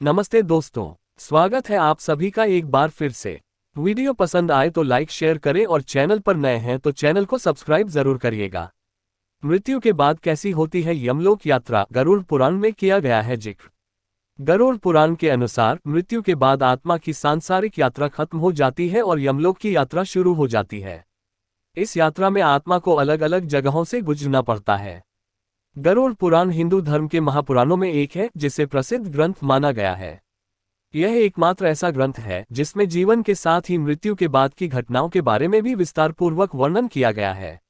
नमस्ते दोस्तों, स्वागत है आप सभी का एक बार फिर से। वीडियो पसंद आए तो लाइक शेयर करें और चैनल पर नए हैं तो चैनल को सब्सक्राइब जरूर करिएगा। मृत्यु के बाद कैसी होती है यमलोक यात्रा, गरुड़ पुराण में किया गया है जिक्र। गरुड़ पुराण के अनुसार मृत्यु के बाद आत्मा की सांसारिक यात्रा खत्म हो जाती है और यमलोक की यात्रा शुरू हो जाती है। इस यात्रा में आत्मा को अलग अलग जगहों से गुजरना पड़ता है। गरुड़ पुराण हिंदू धर्म के महापुराणों में एक है जिसे प्रसिद्ध ग्रंथ माना गया है। यह एकमात्र ऐसा ग्रंथ है जिसमें जीवन के साथ ही मृत्यु के बाद की घटनाओं के बारे में भी विस्तारपूर्वक वर्णन किया गया है।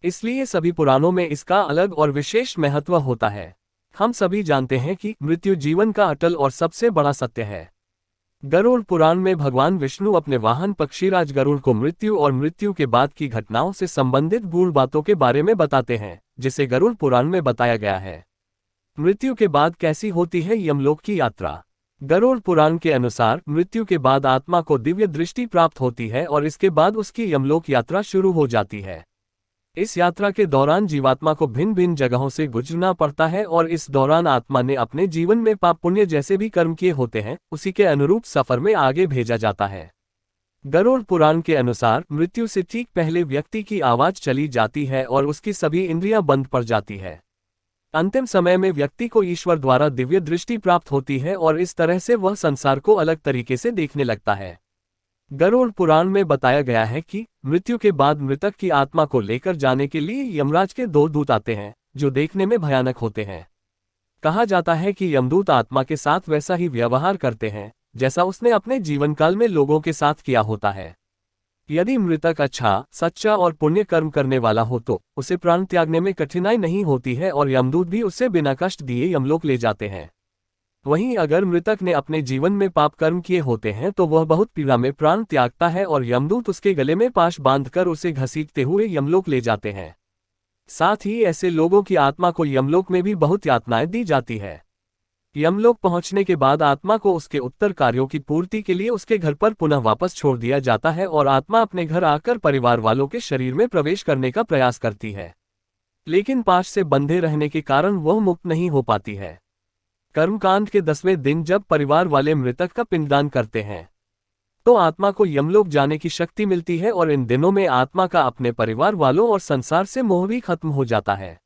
इसलिए सभी पुराणों में इसका अलग और विशेष महत्व होता है। हम सभी जानते हैं कि मृत्यु जीवन का अटल और सबसे बड़ा सत्य है। गरुड़ पुराण में भगवान विष्णु अपने वाहन पक्षीराज गरुड़ को मृत्यु और मृत्यु के बाद की घटनाओं से संबंधित गूढ़ बातों के बारे में बताते हैं, जिसे गरुड़ पुराण में बताया गया है। मृत्यु के बाद कैसी होती है यमलोक की यात्रा। गरुड़ पुराण के अनुसार मृत्यु के बाद आत्मा को दिव्य दृष्टि प्राप्त होती है और इसके बाद उसकी यमलोक यात्रा शुरू हो जाती है। इस यात्रा के दौरान जीवात्मा को भिन्न भिन्न जगहों से गुजरना पड़ता है और इस दौरान आत्मा ने अपने जीवन में पाप पुण्य जैसे भी कर्म किए होते हैं, उसी के अनुरूप सफर में आगे भेजा जाता है। गरुड़ पुराण के अनुसार मृत्यु से ठीक पहले व्यक्ति की आवाज चली जाती है और उसकी सभी इंद्रियां बंद पड़ जाती है। अंतिम समय में व्यक्ति को ईश्वर द्वारा दिव्य दृष्टि प्राप्त होती है और इस तरह से वह संसार को अलग तरीके से देखने लगता है। गरुड़ पुराण में बताया गया है कि मृत्यु के बाद मृतक की आत्मा को लेकर जाने के लिए यमराज के 2 दूत आते हैं, जो देखने में भयानक होते हैं। कहा जाता है कि यमदूत आत्मा के साथ वैसा ही व्यवहार करते हैं जैसा उसने अपने जीवन काल में लोगों के साथ किया होता है। यदि मृतक अच्छा, सच्चा और पुण्य कर्म करने वाला हो तो उसे प्राण त्यागने में कठिनाई नहीं होती है और यमदूत भी उसे बिना कष्ट दिए यमलोक ले जाते हैं। वहीं अगर मृतक ने अपने जीवन में पाप कर्म किए होते हैं तो वह बहुत पीड़ा में प्राण त्यागता है और यमदूत उसके गले में पाश बांधकर उसे घसीटते हुए यमलोक ले जाते हैं। साथ ही ऐसे लोगों की आत्मा को यमलोक में भी बहुत यातनाएं दी जाती है। यमलोक पहुंचने के बाद आत्मा को उसके उत्तर कार्यों की पूर्ति के लिए उसके घर पर पुनः वापस छोड़ दिया जाता है और आत्मा अपने घर आकर परिवार वालों के शरीर में प्रवेश करने का प्रयास करती है, लेकिन पाश से बंधे रहने के कारण वह मुक्त नहीं हो पाती है। कर्मकांड के 10वें दिन जब परिवार वाले मृतक का पिंडदान करते हैं तो आत्मा को यमलोक जाने की शक्ति मिलती है और इन दिनों में आत्मा का अपने परिवार वालों और संसार से मोह भी खत्म हो जाता है।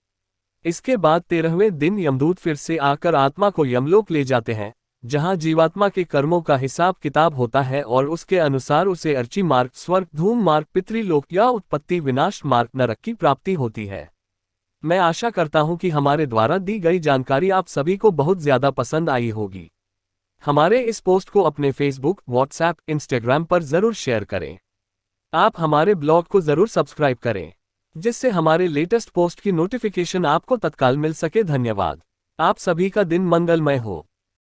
इसके बाद 13वें दिन यमदूत फिर से आकर आत्मा को यमलोक ले जाते हैं, जहां जीवात्मा के कर्मों का हिसाब किताब होता है और उसके अनुसार उसे अर्ची मार्ग, स्वर्ग, धूम मार्ग, पितृलोक या उत्पत्ति विनाश मार्ग, नरक की प्राप्ति होती है। मैं आशा करता हूं कि हमारे द्वारा दी गई जानकारी आप सभी को बहुत ज्यादा पसंद आई होगी। हमारे इस पोस्ट को अपने फेसबुक, व्हाट्सएप, इंस्टाग्राम पर जरूर शेयर करें। आप हमारे ब्लॉग को जरूर सब्सक्राइब करें, जिससे हमारे लेटेस्ट पोस्ट की नोटिफिकेशन आपको तत्काल मिल सके। धन्यवाद। आप सभी का दिन मंगलमय हो।